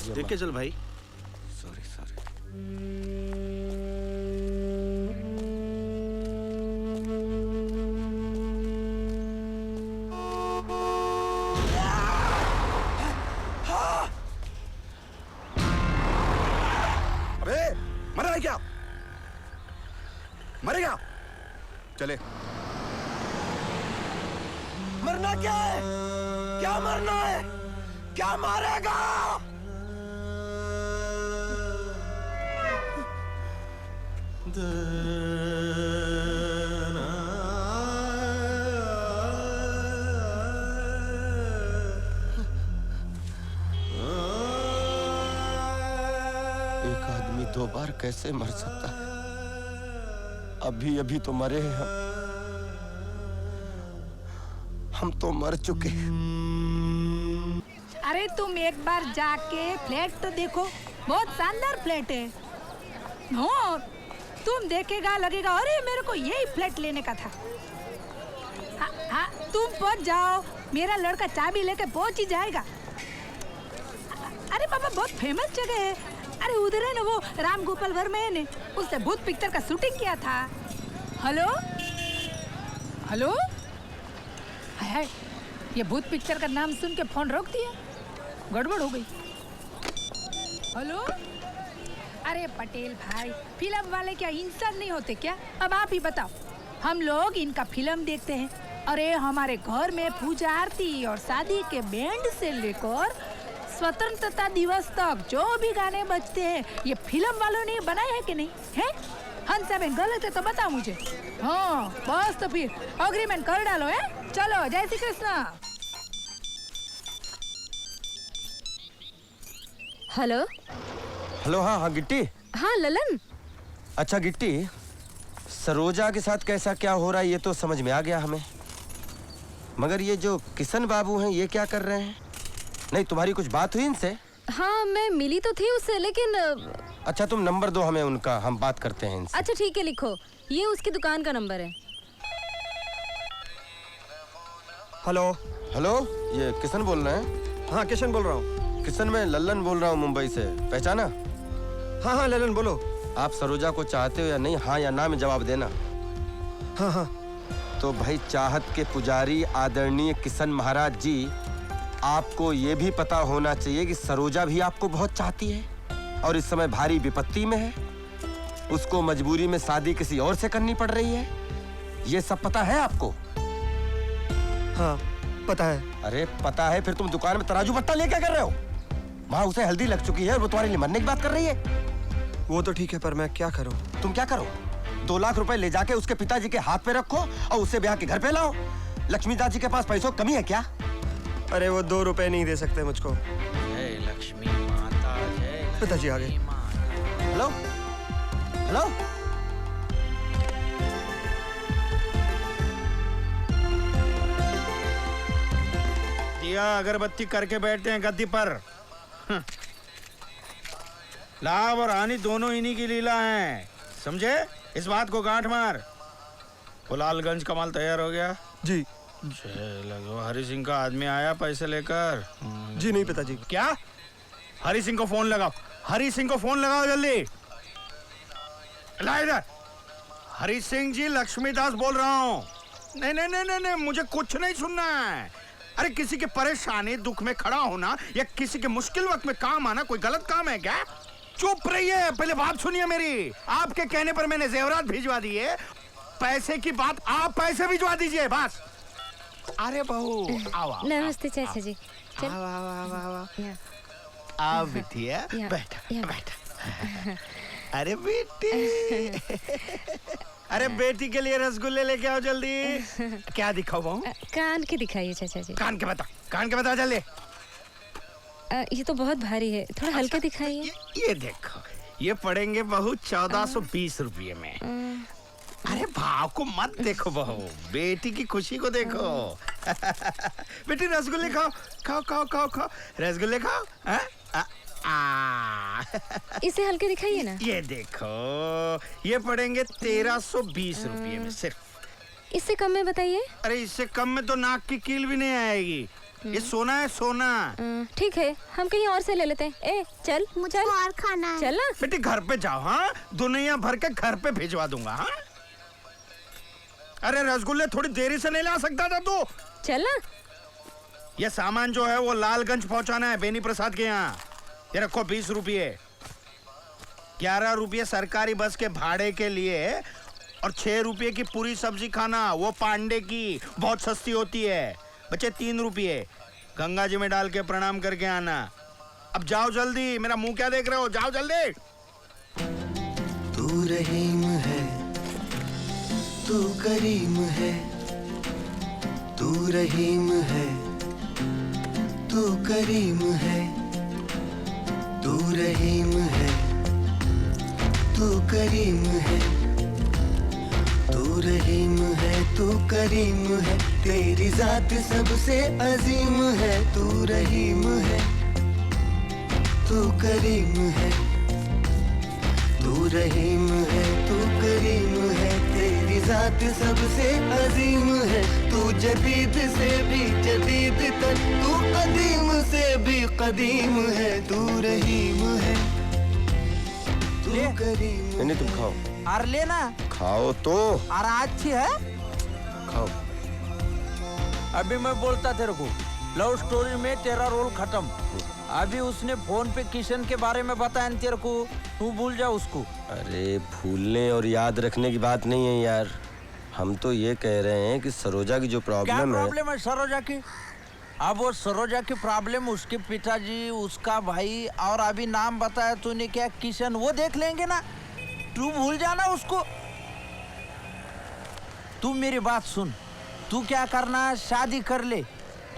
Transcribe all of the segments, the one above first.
देख के चल भाई। सॉरी। अबे मरा है क्या? मरेगा? चले। मरना क्या है? क्या मरना है? क्या मारेगा? एक आदमी 2 बार कैसे मर सकता है? अभी अभी तो मरे हैं हम तो मर चुके। अरे तुम एक बार जाके फ्लैट तो देखो, बहुत शानदार फ्लैट है। हो तुम देखेगा लगेगा अरे मेरे को यही फ्लैट लेने का था। हाँ तुम पहुंच जाओ, मेरा लड़का चाबी लेके पहुंच ही जाएगा। अरे पापा बहुत फेमस जगह है। अरे उधर है ना वो राम गोपाल वर्मा है ने, उसने भूत पिक्चर का शूटिंग किया था। हेलो हेलो, हाय ये भूत पिक्चर का नाम सुन के फोन रोक दिया, गड़बड़ हो गई। हेलो, अरे पटेल भाई फिल्म वाले क्या इंसान नहीं होते क्या? अब आप ही बताओ, हम लोग इनका फिल्म देखते हैं। अरे हमारे घर में पूजा आरती और शादी के बैंड से लेकर स्वतंत्रता दिवस तक जो भी गाने बजते हैं ये फिल्म वालों ने बनाए हैं कि नहीं है? हंसा बहन गलत है तो बताओ मुझे। हाँ बस तो फिर अग्रीमेंट कर डालो है। चलो जय श्री कृष्ण। Hello hello. हाँ गिट्टी। हाँ ललन। अच्छा गिट्टी, सरोजा के साथ कैसा क्या हो रहा है ये तो समझ में आ गया हमें, मगर ये जो किशन बाबू हैं ये क्या कर रहे हैं? नहीं तुम्हारी कुछ बात हुई इनसे? हाँ मैं मिली तो थी उससे, लेकिन अच्छा तुम नंबर दो हमें उनका, हम बात करते हैं इनसे। अच्छा ठीक है लिखो, ये उसकी दुकान का नंबर है। हेलो हेलो, ये किशन बोल रहे हैं? हाँ किशन बोल रहा हूँ। किशन मैं लल्लन बोल रहा हूँ मुंबई से, पहचाना? हाँ ललन बोलो। आप सरोजा को चाहते हो या नहीं, हाँ या ना में जवाब देना। हाँ। तो भाई चाहत के पुजारी आदरणीय किशन महाराज जी, आपको ये भी पता होना चाहिए कि सरोजा भी आपको बहुत चाहती है और इस समय भारी विपत्ति में है। उसको मजबूरी में शादी किसी और से करनी पड़ रही है, ये सब पता है आपको? हाँ पता है। अरे पता है, फिर तुम दुकान में तराजू पट्टा ले क्या कर रहे हो? वहाँ उसे हल्दी लग चुकी है और वो तुम्हारे लिए मरने की बात कर रही है। वो तो ठीक है पर मैं क्या करूँ? तुम क्या करो? 2 लाख रुपए ले जाके उसके पिताजी के हाथ पे रखो और उसे ब्याह के घर पे लाओ। लक्ष्मीदास जी के पास पैसों की कमी है क्या? अरे वो 2 रुपए नहीं दे सकते मुझको। जय लक्ष्मी माता जय। पिताजी आ गए। हेलो हेलो, दिया अगरबत्ती करके बैठते हैं गद्दी पर। लाभ और हानि दोनों इन्हीं की लीला है, समझे? इस बात को गांठ मार। कुलालगंज का माल तैयार हो गया? जी। लगो हरि सिंह का आदमी आया पैसे लेकर? जी नहीं पिताजी। क्या? हरि सिंह को फोन लगाओ, हरि सिंह को फोन लगाओ जल्दी। ला इधर। हरि सिंह जी, लक्ष्मीदास बोल रहा हूँ। नहीं नहीं नहीं नहीं नहीं, मुझे कुछ नहीं सुनना है। अरे किसी के परेशानी दुख में खड़ा होना या किसी के मुश्किल वक्त में काम आना कोई गलत काम है क्या? चुप रहिए, पहले बात सुनिए मेरी। आपके कहने पर मैंने जेवरात भिजवा दिए, पैसे की बात आप पैसे भिजवा दीजिए बस। अरे बहू आओ। नमस्ते चाचा जी। चल आओ बिटिया, बैठा बैठा। अरे बेटी, अरे बेटी के लिए रसगुल्ले लेके आओ जल्दी। क्या दिखाओ बहू? कान के दिखाइए चाचा जी। कान के बता, कान के बता जल्दी। ये तो बहुत भारी है, थोड़ा हल्के दिखाइए। ये देखो, ये पड़ेंगे बहू 1420 रुपये में। अरे भाव को मत देखो बहू, बेटी की खुशी को देखो। बेटी रसगुल्ले खाओ, खाओ खाओ खाओ खाओ, रसगुल्ले खाओ। इसे हल्के दिखाइए ना। ये देखो, ये पड़ेंगे 1320 रुपये में सिर्फ। इससे कम में बताइए। अरे इससे कम में तो नाक की कील भी नहीं आएगी। ये सोना है सोना। ठीक है, हम कहीं और से ले लेते हैं। ए चल मुझे चल और खाना है। चल ना। बेटी घर पे जाओ, हाँ दुनिया भर के घर पे भिजवा दूंगा। हाँ अरे रसगुल्ले थोड़ी देरी से नहीं ला सकता था तू? चल ना। ये सामान जो है वो लालगंज पहुंचाना है बेनी प्रसाद के यहाँ। ये रखो 20 रुपये, 11 रुपये सरकारी बस के भाड़े के लिए और 6 रुपये की पूरी सब्जी खाना, वो पांडे की, बहुत सस्ती होती है। बच्चे 3 रुपये गंगा जी में डाल के प्रणाम करके आना। अब जाओ जल्दी, मेरा मुंह क्या देख रहे हो, जाओ जल्दी। तू रहीम है, तू करीम है, तू रहीम है, तू करीम है, तू रहीम है, तू करीम है, तू रहीम है, तू करीम है, तेरी जात सबसे अजीम है। तू रहीम है, तू करीम है, तू रहीम है, तू करीम है, तेरी जात सबसे अजीम है। तू जदीद से भी जदीद तर, तू कदीम से भी कदीम है। तू रहीम है, तू करीम नहीं तुम खाओ। अरे लेना। खाओ तो। अरे अच्छी है। खाओ। अभी मैं बोलता तेरे को, लव स्टोरी में तेरा रोल खत्म। अभी उसने फोन पे किशन के बारे में बताया न तेरे को, तू भूल जा उसको। अरे भूलने और याद रखने की बात नहीं है यार, हम तो ये कह रहे हैं कि सरोजा की जो क्या प्रॉब्लम है। प्रॉब्लम है सरोजा की? अब वो सरोजा की प्रॉब्लम उसके पिताजी, उसका भाई और अभी नाम बताया तूने क्या, किशन, वो देख लेंगे ना। तू भूल जाना उसको। तू मेरी बात सुन, तू क्या करना, शादी कर ले,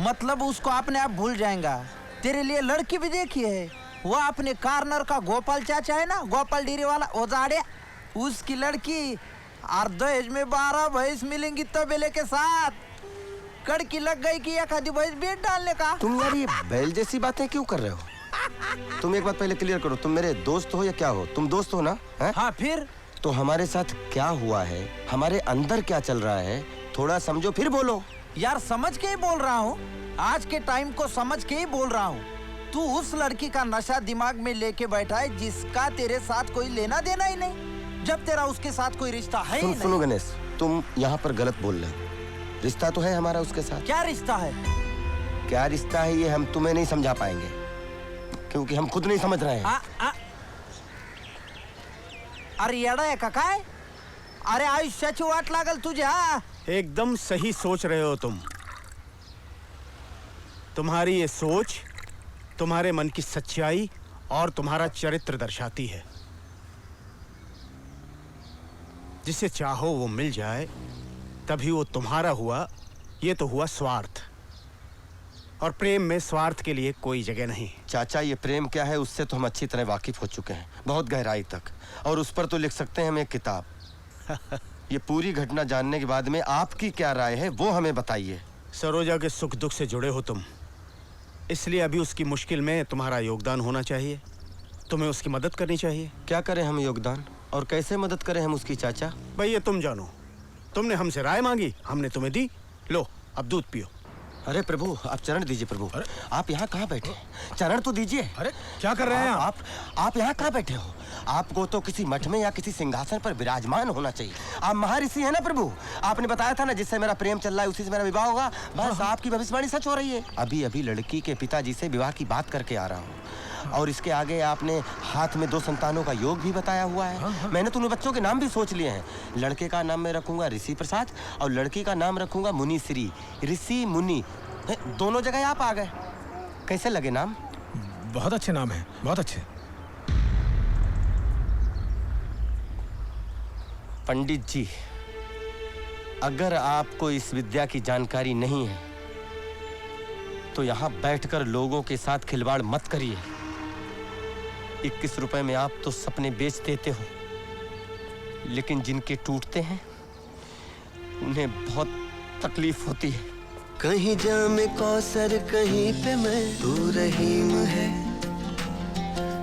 मतलब उसको अपने आप भूल जाएगा। तेरे लिए लड़की भी देखी है, वो अपने कार्नर का गोपाल चाचा है ना, गोपाल डेरी वाला ओजाड़े, उसकी लड़की। और दहेज में 12 भैंस मिलेंगी तबेले के साथ। कड़की लग गई कि एक आधी भैंस बेच डालने का। तुम यार ये बैल जैसी बातें क्यों कर रहे हो? तुम एक बात पहले क्लियर करो, तुम मेरे दोस्त हो या क्या हो? तुम दोस्त हो ना? है? हाँ फिर? तो हमारे साथ क्या हुआ है, हमारे अंदर क्या चल रहा है, थोड़ा समझो फिर बोलो। यार समझ के ही बोल रहा हूँ, आज के टाइम को समझ के ही बोल रहा हूँ। तू उस लड़की का नशा दिमाग में लेके बैठा है जिसका तेरे साथ कोई लेना देना ही नहीं, जब तेरा उसके साथ कोई रिश्ता है ही नहीं। सुनो गणेश, तुम यहाँ पर गलत बोल रहे हो। रिश्ता तो है हमारा उसके साथ। क्या रिश्ता है? क्या रिश्ता है ये हम तुम्हें नहीं समझा पाएंगे, क्योंकि हम खुद नहीं समझ रहे हैं। अरे येडा है का काय? अरे आयुष्याची वाट लागल तुझ्या। एकदम सही सोच रहे हो तुम। तुम्हारी ये सोच तुम्हारे मन की सच्चाई और तुम्हारा चरित्र दर्शाती है। जिसे चाहो वो मिल जाए, तभी वो तुम्हारा हुआ। ये तो हुआ स्वार्थ, और प्रेम में स्वार्थ के लिए कोई जगह नहीं। चाचा ये प्रेम क्या है उससे तो हम अच्छी तरह वाकिफ हो चुके हैं, बहुत गहराई तक, और उस पर तो लिख सकते हैं हम एक किताब। ये पूरी घटना जानने के बाद में आपकी क्या राय है वो हमें बताइए। सरोजा के सुख दुख से जुड़े हो तुम, इसलिए अभी उसकी मुश्किल में तुम्हारा योगदान होना चाहिए। तुम्हें उसकी मदद करनी चाहिए। क्या करें हम योगदान, और कैसे मदद करें हम उसकी चाचा? भाई ये तुम जानो। तुमने हमसे राय मांगी, हमने तुम्हें दी। लो अब दूध पियो। अरे प्रभु आप चरण दीजिए। प्रभु आप यहाँ कहाँ बैठे? चरण तो दीजिए। अरे क्या कर रहे हैं आप यहाँ कहाँ बैठे हो? आपको तो किसी मठ में या किसी सिंहासन पर विराजमान होना चाहिए। आप महर्षि हैं ना प्रभु? आपने बताया था ना जिससे मेरा प्रेम चल रहा है उसी से मेरा विवाह होगा। बस आपकी भविष्यवाणी सच हो रही है। अभी अभी लड़की के पिताजी से विवाह की बात करके आ रहा हूँ, और इसके आगे आपने हाथ में 2 संतानों का योग भी बताया हुआ है। मैंने तो उन बच्चों के नाम भी सोच लिए हैं। लड़के का नाम मैं रखूंगा ऋषि प्रसाद, और लड़की का नाम रखूंगा मुनि श्री। ऋषि मुनि दोनों जगह आप आ गए। कैसे लगे नाम? बहुत अच्छे नाम है, बहुत अच्छे। पंडित जी, अगर आपको इस विद्या की जानकारी नहीं है तो यहाँ बैठकर लोगों के साथ खिलवाड़ मत करिए। 21 रुपए में आप तो सपने बेच देते हो, लेकिन जिनके टूटते हैं उन्हें बहुत तकलीफ होती है। कहीं जामे कौसर कहीं पे मैं, तू रहीम है,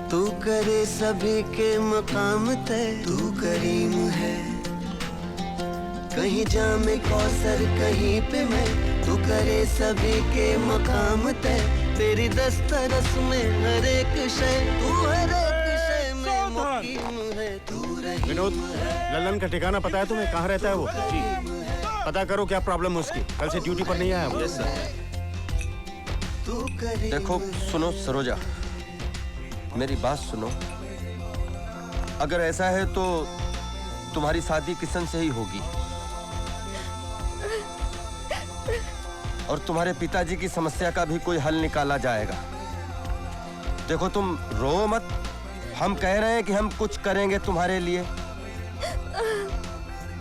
तू करे सभी के मकाम तय, तू करीम है। कहीं जामे कौसर कहीं पे मैं, तू करे सभी के मकाम तय, तेरी दस्तरस में हर एक शय, तू हर एक शय में मुकीम है, तू रहीम विनोद, लल्लन का ठिकाना पता है तुम्हें? कहाँ रहता है वो? जी। पता करो क्या प्रॉब्लम है उसकी। कल से ड्यूटी पर नहीं आया वो। Yes sir. देखो सुनो सरोजा, मेरी बात सुनो। अगर ऐसा है तो तुम्हारी शादी किशन से ही होगी और तुम्हारे पिताजी की समस्या का भी कोई हल निकाला जाएगा। देखो तुम रो मत, हम कह रहे हैं कि हम कुछ करेंगे तुम्हारे लिए।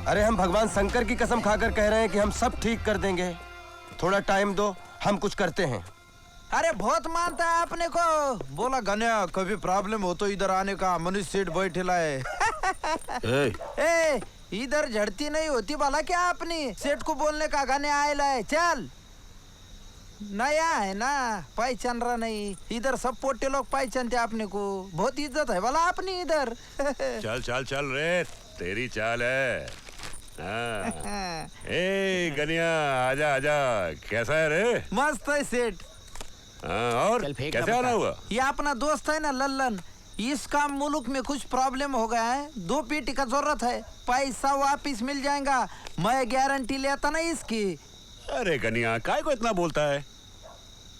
अरे हम भगवान शंकर की कसम खाकर कह रहे हैं कि हम सब ठीक कर देंगे। थोड़ा टाइम दो, हम कुछ करते हैं। अरे बहुत मानता है अपने को। बोला गन्या कभी प्रॉब्लम हो तो इधर आने का, मनुष्य सेठ बैठेला है। ए, इधर झड़ती नहीं होती भला क्या अपनी? सेठ को बोलने का गन्या आयला है। चल, नया है ना, पहचान रहा नहीं। इधर सब पोटे लोग पहचानते अपने को, बहुत इज्जत है भला अपनी इधर। चल चल चल रे, तेरी चाल है। हाँ। ए गनिया, आजा आजा, कैसा है रे? मस्त है सेठ। हाँ, और कैसे आना हुआ? ये अपना दोस्त है ना लल्लन, इसका मुल्क में कुछ प्रॉब्लम हो गया है, 2 पेटी का जरूरत है, पैसा वापिस मिल जाएगा, मैं गारंटी लेता ना इसकी। अरे गनिया, काय को इतना बोलता है?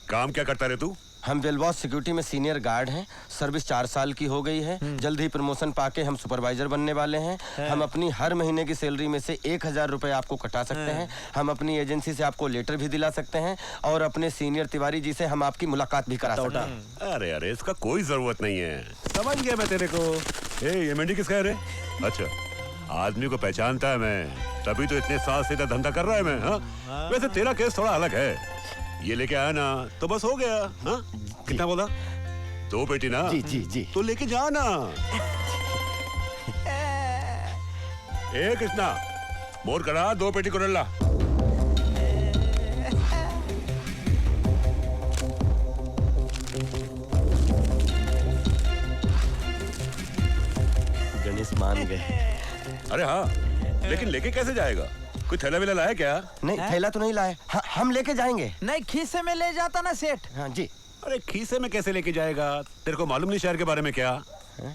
काम क्या करता रे तू? हम वेलबॉस सिक्योरिटी में सीनियर गार्ड हैं। सर्विस 4 साल की हो गई है। जल्द ही प्रमोशन पाके हम सुपरवाइजर बनने वाले हैं। हम अपनी हर महीने की सैलरी में से 1000 रुपए आपको कटा सकते हैं। हम अपनी एजेंसी से आपको लेटर भी दिला सकते हैं और अपने सीनियर तिवारी जी से हम आपकी मुलाकात भी करा सकते हैं। अरे अरे, इसका कोई जरूरत नहीं है, समझ गया मैं तेरे को। ये मंडी किसका है रे? अच्छा, आदमी को पहचानता है मैं, तभी तो इतने साल से धंधा कर रहा है मैं। हाँ? वैसे तेरा केस थोड़ा अलग है, ये लेके आया ना तो बस हो गया। हाँ? कितना बोला? 2 पेटी ना? जी जी जी। तो लेके जाना। ए कृष्णा, मोर करा 2 पेटी कुरल्ला। गणेश मान गए। अरे हाँ, लेकिन लेके कैसे जाएगा? कोई थैला वेला लाया क्या? नहीं, थैला तो नहीं लाए। हम लेके जाएंगे। नहीं, खीसे में ले जाता ना सेठ। हाँ जी। अरे खीसे में कैसे लेके जाएगा? तेरे को मालूम नहीं शहर के बारे में क्या?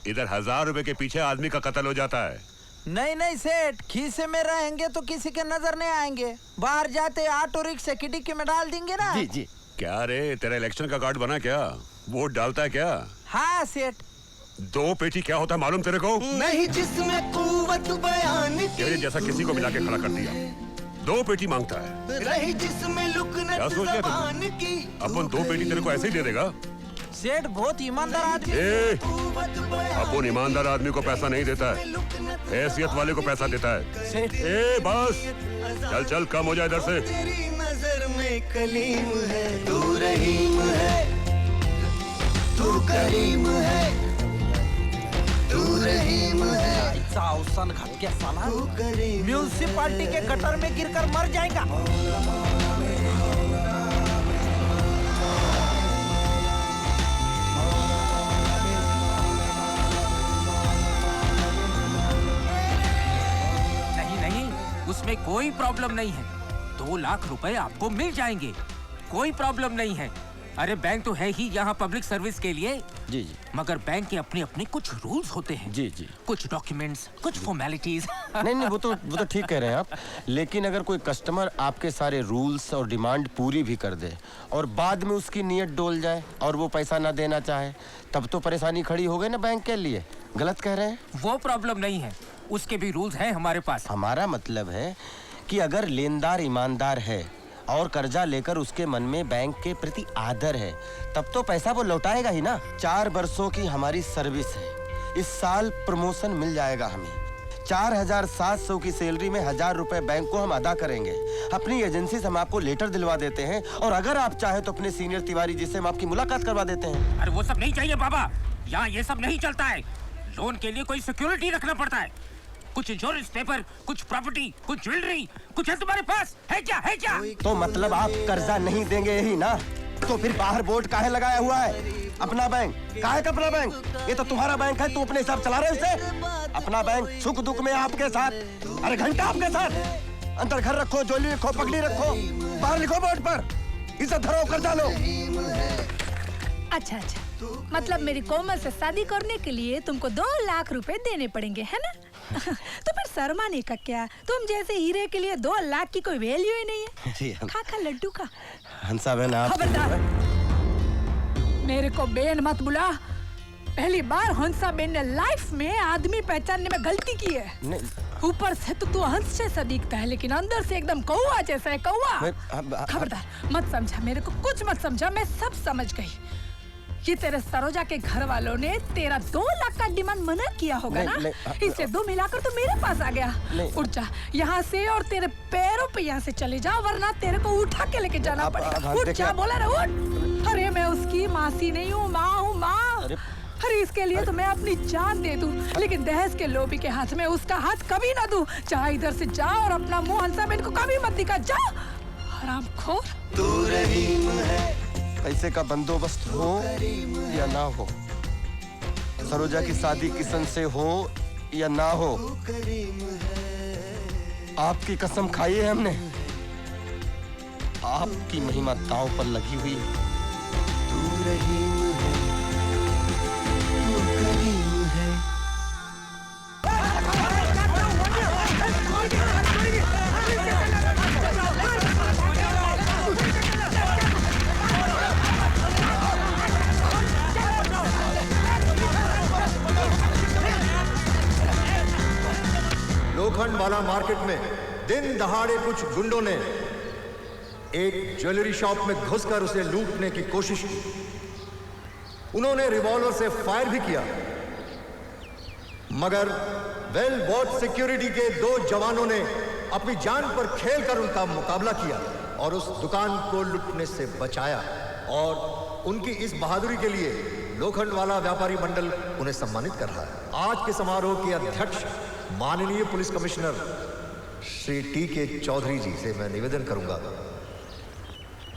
इधर 1000 रुपए के पीछे आदमी का कत्ल हो जाता है। नहीं नहीं सेठ, खीसे में रहेंगे तो किसी के नजर नहीं आएंगे, बाहर जाते ऑटो रिक्शा की डिक्की में डाल देंगे ना। जी जी। क्या रे, तेरा इलेक्शन का कार्ड बना क्या? वोट डालता है क्या? हाँ सेठ। 2 पेटी क्या होता है मालूम तेरे को? नहीं जिसमें कुव्वत बयान की, तेरे जैसा किसी को मिला के खड़ा कर दिया। 2 पेटी मांगता है। रही जिसमें लुकनत क्या सोच लिया ज़बान तुमने? की, अपन 2 पेटी तेरे को ऐसे ही दे देगा? सेठ बहुत ईमानदार आदमी। अपन ईमानदार आदमी को पैसा नहीं देता है, हैसियत वाले को पैसा देता है। सेठ बस चल चल, कम हो जाए इधर से। तेरी नजर में कलीम है, तू रहीम है, तू करीम है, तू रहीम है, साउसन घट के साला तू करीम। म्यूनिसिपालिटी के गटर में गिरकर मर जाएगा। नहीं नहीं, उसमें कोई प्रॉब्लम नहीं है। 2 लाख रुपए आपको मिल जाएंगे, कोई प्रॉब्लम नहीं है। अरे बैंक तो है ही यहाँ पब्लिक सर्विस के लिए। जी जी। मगर बैंक के अपने अपने कुछ रूल्स होते हैं। जी जी। कुछ डॉक्यूमेंट्स, कुछ फॉर्मेलिटीज। नहीं नहीं, वो तो ठीक कह रहे हैं आप। लेकिन अगर कोई कस्टमर आपके सारे रूल्स और डिमांड पूरी भी कर दे और बाद में उसकी नीयत डोल जाए और वो पैसा ना देना चाहे, तब तो परेशानी खड़ी हो गई ना बैंक के लिए। गलत कह रहे हैं? वो प्रॉब्लम नहीं है, उसके भी रूल्स हैं हमारे पास। हमारा मतलब है कि अगर लेनदार ईमानदार है और कर्जा लेकर उसके मन में बैंक के प्रति आदर है, तब तो पैसा वो लौटाएगा ही ना। 4 वर्षों की हमारी सर्विस है, इस साल प्रमोशन मिल जाएगा हमें। 4700 की सैलरी में 1000 रुपए बैंक को हम अदा करेंगे। अपनी एजेंसी से हम आपको लेटर दिलवा देते हैं और अगर आप चाहे तो अपने सीनियर तिवारी जी से हम आपकी मुलाकात करवा देते हैं। अरे वो सब नहीं चाहिए बाबा, यहाँ ये सब नहीं चलता है। लोन के लिए कोई सिक्योरिटी रखना पड़ता है, कुछ इंश्योरेंस पेपर, कुछ प्रॉपर्टी, कुछ ज्वेलरी, कुछ है तुम्हारे पास? है क्या? है क्या? तो मतलब आप कर्जा नहीं देंगे यही ना? तो फिर बाहर बोर्ड काहे लगाया हुआ है? अपना बैंक काहे का अपना बैंक? ये तो तुम्हारा बैंक है, तू अपने हिसाब चला रहे उसे। अपना बैंक सुख दुख में आपके साथ, अरे घंटा आपके साथ। अंदर घर रखो, जोली रखो, पगड़ी रखो, बाहर लिखो बोर्ड पर, इसे धरो कर डालो। अच्छा अच्छा, मतलब मेरी कोमल से शादी करने के लिए तुमको 2 लाख रुपए देने पड़ेंगे, है ना? तो फिर शर्माने का क्या? तुम जैसे हीरे के लिए 2 लाख की कोई वैल्यू ही नहीं है। खा खा लड्डू का। हंसा बहन आप खबरदार, मेरे को बेन मत बुला। पहली बार हंसा बेन ने लाइफ में आदमी पहचानने में गलती की है। ऊपर से तो तू हंस जैसा दिखता है, लेकिन अंदर से एकदम कौवा जैसा है, कौवा। खबरदार मत समझा, मेरे को कुछ मत समझा, मैं सब समझ गई। ये तेरे सरोजा के घर वालों ने तेरा 2 लाख का डिमांड मना किया होगा ना? इसलिए 2 मिलाकर तो मेरे पास आ गया। उठ जा यहाँ से और तेरे पैरों पे यहाँ से चले जा, वरना तेरे को उठा के लेके जाना पड़ेगा। उठ जा, बोला ना उठ। अरे मैं उसकी मासी नहीं हूँ, माँ हूँ, माँ। अरे इसके लिए तो मैं अपनी जान दे दूं, लेकिन दहेज के लोभी के हाथ में उसका हाथ कभी ना दूं। चाहे इधर से जा और अपना मुंह हंसा बेन को कभी मत दिखा। जा हरामखोर। तू रहीम है। पैसे का बंदोबस्त हो या ना हो, सरोजा की शादी किशन से हो या ना हो, आपकी कसम खाई है हमने। आपकी महिमा दांव पर लगी हुई है। तू रहीम है, तू करीम है। लोखंडवाला मार्केट में दिन दहाड़े कुछ गुंडों ने एक ज्वेलरी शॉप में घुसकर उसे लूटने की कोशिश की। उन्होंने रिवॉल्वर से फायर भी किया, मगर वेल वॉच सिक्योरिटी के 2 जवानों ने अपनी जान पर खेलकर उनका मुकाबला किया और उस दुकान को लूटने से बचाया। और उनकी इस बहादुरी के लिए लोखंडवाला व्यापारी मंडल उन्हें सम्मानित कर रहा है। आज के समारोह के अध्यक्ष माननीय पुलिस कमिश्नर श्री टी.के. चौधरी जी से मैं निवेदन करूंगा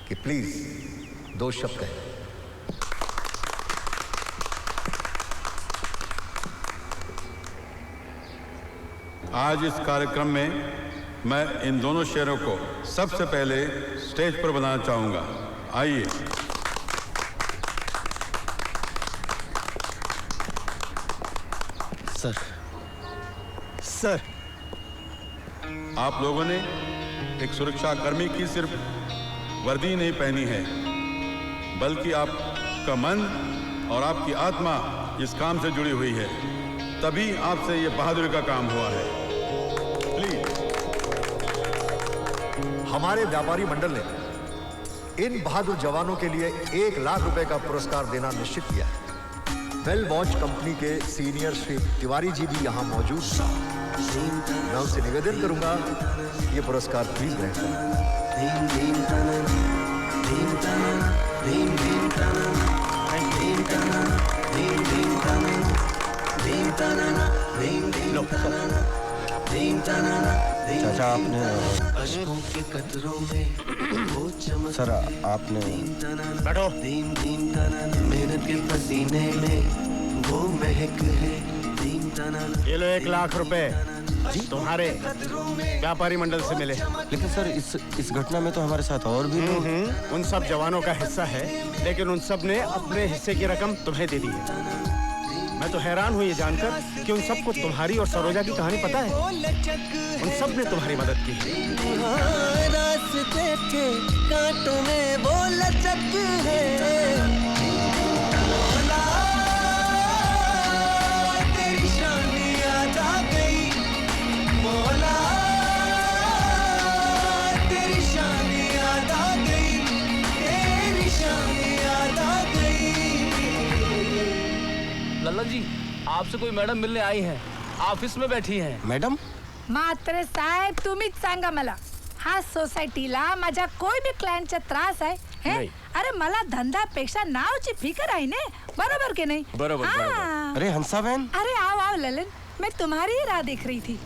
कि प्लीज 2 शब्द कहें। आज इस कार्यक्रम में मैं इन दोनों शेरों को सबसे पहले स्टेज पर बुलाना चाहूंगा। आइए। सर, आप लोगों ने एक सुरक्षा कर्मी की सिर्फ वर्दी नहीं पहनी है, बल्कि आपका मन और आपकी आत्मा इस काम से जुड़ी हुई है। तभी आपसे ये बहादुरी का काम हुआ है। प्लीज। हमारे व्यापारी मंडल ने इन बहादुर जवानों के लिए 1 लाख रुपए का पुरस्कार देना निश्चित किया है। वेल वॉच कंपनी के सीनियर श्री तिवारी जी भी यहाँ मौजूद हैं। मैं उनसे निवेदन करूंगा ये पुरस्कार प्लीज ग्रहण चाचा आपने सर आपने बैठो। मेहनत के पसीने में वो महक है। ये लो 1 लाख रुपए तुम्हारे व्यापारी मंडल से मिले। लेकिन सर इस घटना में तो हमारे साथ और भी लोग। उन सब जवानों का हिस्सा है, लेकिन उन सब ने अपने हिस्से की रकम तुम्हें दे दी है। मैं तो हैरान हूँ ये जानकर कि उन सबको तुम्हारी और सरोजा की कहानी पता है। उन सब ने तुम्हारी मदद की। रास्ते थे कांटों में वो लचक है। तेरी शान याद आ गई मौला, तेरी शान याद आ गई, तेरी शान याद आ गई। लल्ला जी, आपसे कोई मैडम मिलने आई हैं, ऑफिस में बैठी हैं। मैडम? मात्र साहेब तुम्हीच सांगा मला, हा सोसायटीला माझ्या कोई भी क्लायंटचा त्रास आहे हे? अरे मला धंद्यापेक्षा नावची फिकर आहे ने, बरोबर के नहीं? बरोबर। अरे हंसा बहन। अरे आओ आओ ललन, मैं तुम्हारी ही राह देख रही थी।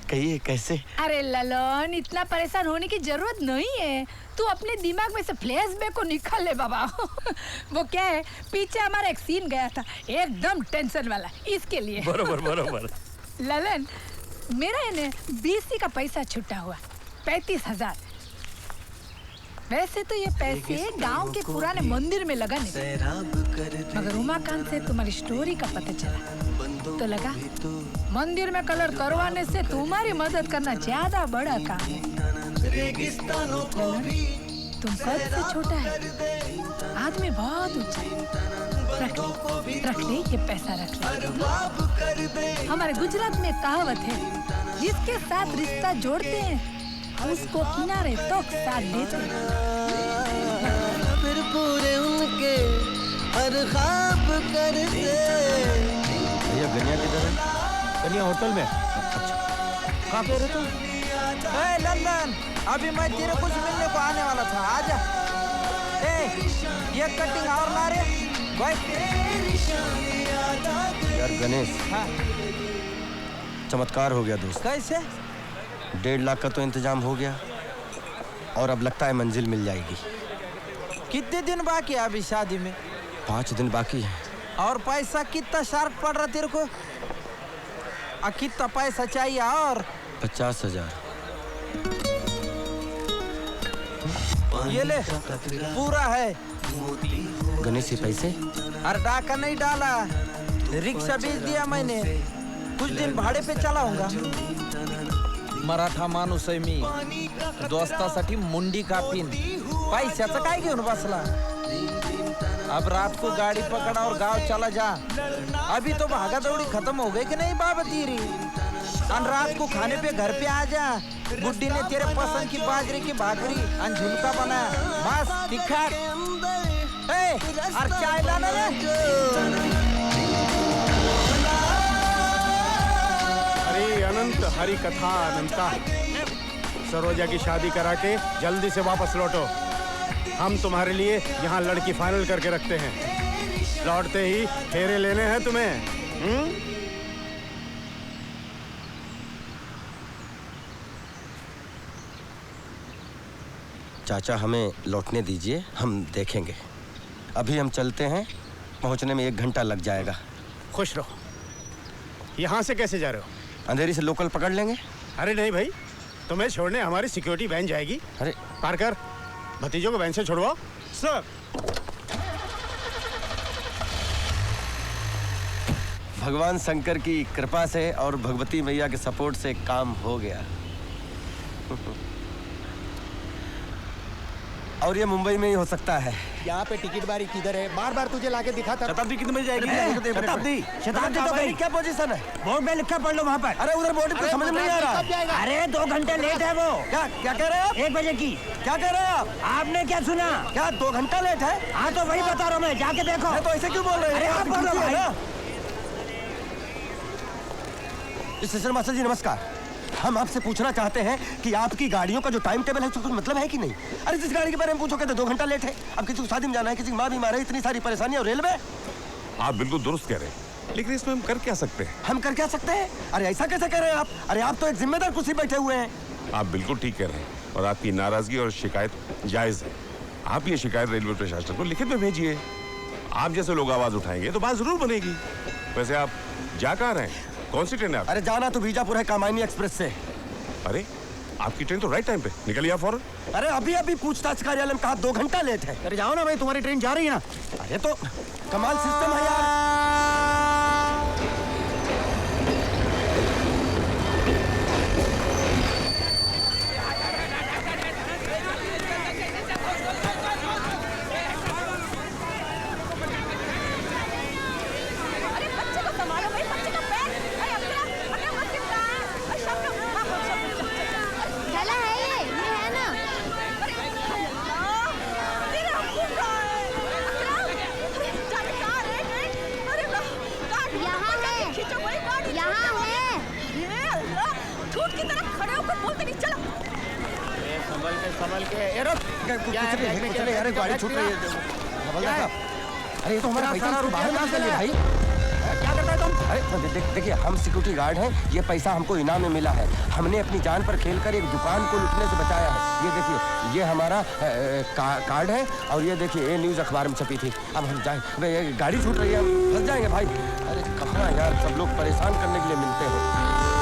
कहिए कैसे? अरे ललन, इतना परेशान होने की जरूरत नहीं है। तू अपने दिमाग में से फ्लैशबैक को निकाल ले बाबा। वो क्या है, पीछे हमारा एक सीन गया था एकदम टेंशन वाला, इसके लिए। बरोबर बरोबर। ललन, मेरा इन्हें BC का पैसा छुट्टा हुआ 35,000। वैसे तो ये पैसे गांव के पुराने मंदिर में लगाने थे, मगर उमाकांत से तुम्हारी स्टोरी का पता चला तो लगा मंदिर में कलर करवाने से तुम्हारी मदद करना ज्यादा बड़ा काम है। तुम कद से छोटा है, आदमी बहुत ऊंचा है। रख ले ये पैसा रख ले। हमारे गुजरात में कहावत है, जिसके साथ रिश्ता जोड़ते हैं उसको किनारे तक साथ देते हैं। फिर पूरे उनके हर ख्वाब कर दे। भैया गनिया किधर है? कन्या होटल में। कहाँ पे रहते हो? लंदन, अभी मैं तेरे कुछ मिलने को आने वाला था, आजा। ये कटिंग और ला रहे यार गणेश, हाँ। चमत्कार हो गया दोस्त। कैसे? 1.5 लाख का तो इंतजाम हो गया और अब लगता है मंजिल मिल जाएगी। कितने दिन बाकी है अभी शादी में? 5 दिन बाकी है। और पैसा कितना शार्ट पड़ रहा तेरे को? कितना पैसा चाहिए? और 50,000। ये ले, पूरा है। गणेश ये पैसे? अरे डाका नहीं डाला, रिक्शा बेच दिया मैंने, कुछ दिन भाड़े पे चलाऊंगा। मराठा माणूस आहे मी, दोस्तासाठी मुंडी कापीन, पैशाचं काय घेऊन बसला? अब रात को गाड़ी पकड़ा और गांव चला जा। अभी तो भागा दौड़ी खत्म हो गई कि नहीं बाबा तेरी? और रात को खाने पे घर पे आ जा। बुड्ढी ने तेरे पसंद की बाजरे की भाकरी और झुमका बनाया, बस तिखा। और चाय लाना रे। अरे अनंत हरि कथा अनंता। सरोजा की शादी करा के जल्दी से वापस लौटो। हम तुम्हारे लिए यहाँ लड़की फाइनल करके रखते हैं। लौटते ही फेरे लेने हैं तुम्हें। चाचा हमें लौटने दीजिए, हम देखेंगे। अभी हम चलते हैं, पहुंचने में 1 घंटा लग जाएगा। खुश रहो। यहाँ से कैसे जा रहे हो? अंधेरी से लोकल पकड़ लेंगे। अरे नहीं भाई, तुम्हें छोड़ने हमारी सिक्योरिटी वैन जाएगी। अरे पार्कर, भतीजों को वैन से छोड़वाओ। सर। भगवान शंकर की कृपा से और भगवती मैया के सपोर्ट से काम हो गया। और ये मुंबई में ही हो सकता है। यहाँ पे टिकट बारी किधर है? बार-बार तुझे लाके दिखाता। शताब्दी कितने मिल जाएगी? शताब्दी तो मेरी क्या पोजीशन है? बोर्ड में लिखा पढ़ लो वहाँ पर। अरे उधर बोर्ड पे समझ में नहीं आ रहा। अरे 2 घंटे लेट है वो। क्या कह रहे हैं आप? 1 बजे की। क्या कह रहे हैं आप? आपने क्या सुना? क्या 2 घंटा लेट है? हाँ तो वही बता रहा हूँ मैं, जाके देखो। तो ऐसे क्यों बोल रहे हैं? अरे आप बोलो भाई। स्टेशन मास्टर जी नमस्कार। हम आपसे पूछना चाहते हैं कि आपकी गाड़ियों का जो टाइम टेबल है उसका कुछ मतलब है कि नहीं? अरे जिस गाड़ी के बारे में पूछो कहते 2 घंटा लेट है। अब किसी को शादी में जाना है, किसी की माँ बीमार है, इतनी सारी परेशानी और रेलवे। आप बिल्कुल दुरुस्त कह रहे हैं, लेकिन इसमें हम कर क्या सकते हैं? हम कर क्या सकते हैं? अरे ऐसा कैसे कह रहे हैं आप? अरे आप तो एक जिम्मेदार कुर्सी बैठे हुए हैं। आप बिल्कुल ठीक कह रहे हैं और आपकी नाराजगी और शिकायत जायज है। आप ये शिकायत रेलवे प्रशासन को लिखित में भेजिए। आप जैसे लोग आवाज उठाएंगे तो बात जरूर बनेगी। वैसे आप जा कहाँ रहे हैं? कौन सी ट्रेन है? अरे जाना तो बीजापुर है, कामायनी एक्सप्रेस से। अरे आपकी ट्रेन तो राइट टाइम पे निकलिए आप फौरन। अरे अभी पूछताछ कार्यालय में कहा 2 घंटा लेट है। अरे जाओ ना भाई, तुम्हारी ट्रेन जा रही है ना। अरे तो कमाल सिस्टम है यार। संभल के ये रुक। कुछ नहीं, अरे गाड़ी छूट रही है। अरे ये तो हमारा पैसा बाहर ना चलिए भाई। क्या करता है तुम? अरे देखिए हम सिक्योरिटी गार्ड हैं, ये पैसा हमको इनाम में मिला है। हमने अपनी जान पर खेलकर एक दुकान को लूटने से बचाया है। ये देखिए, ये हमारा कार्ड है और ये देखिए ये न्यूज़ अखबार में छपी थी। अब हम जाए, गाड़ी छूट रही है, हम फंस जाएंगे भाई। अरे कहाँ यार, सब लोग परेशान करने के लिए मिलते हैं।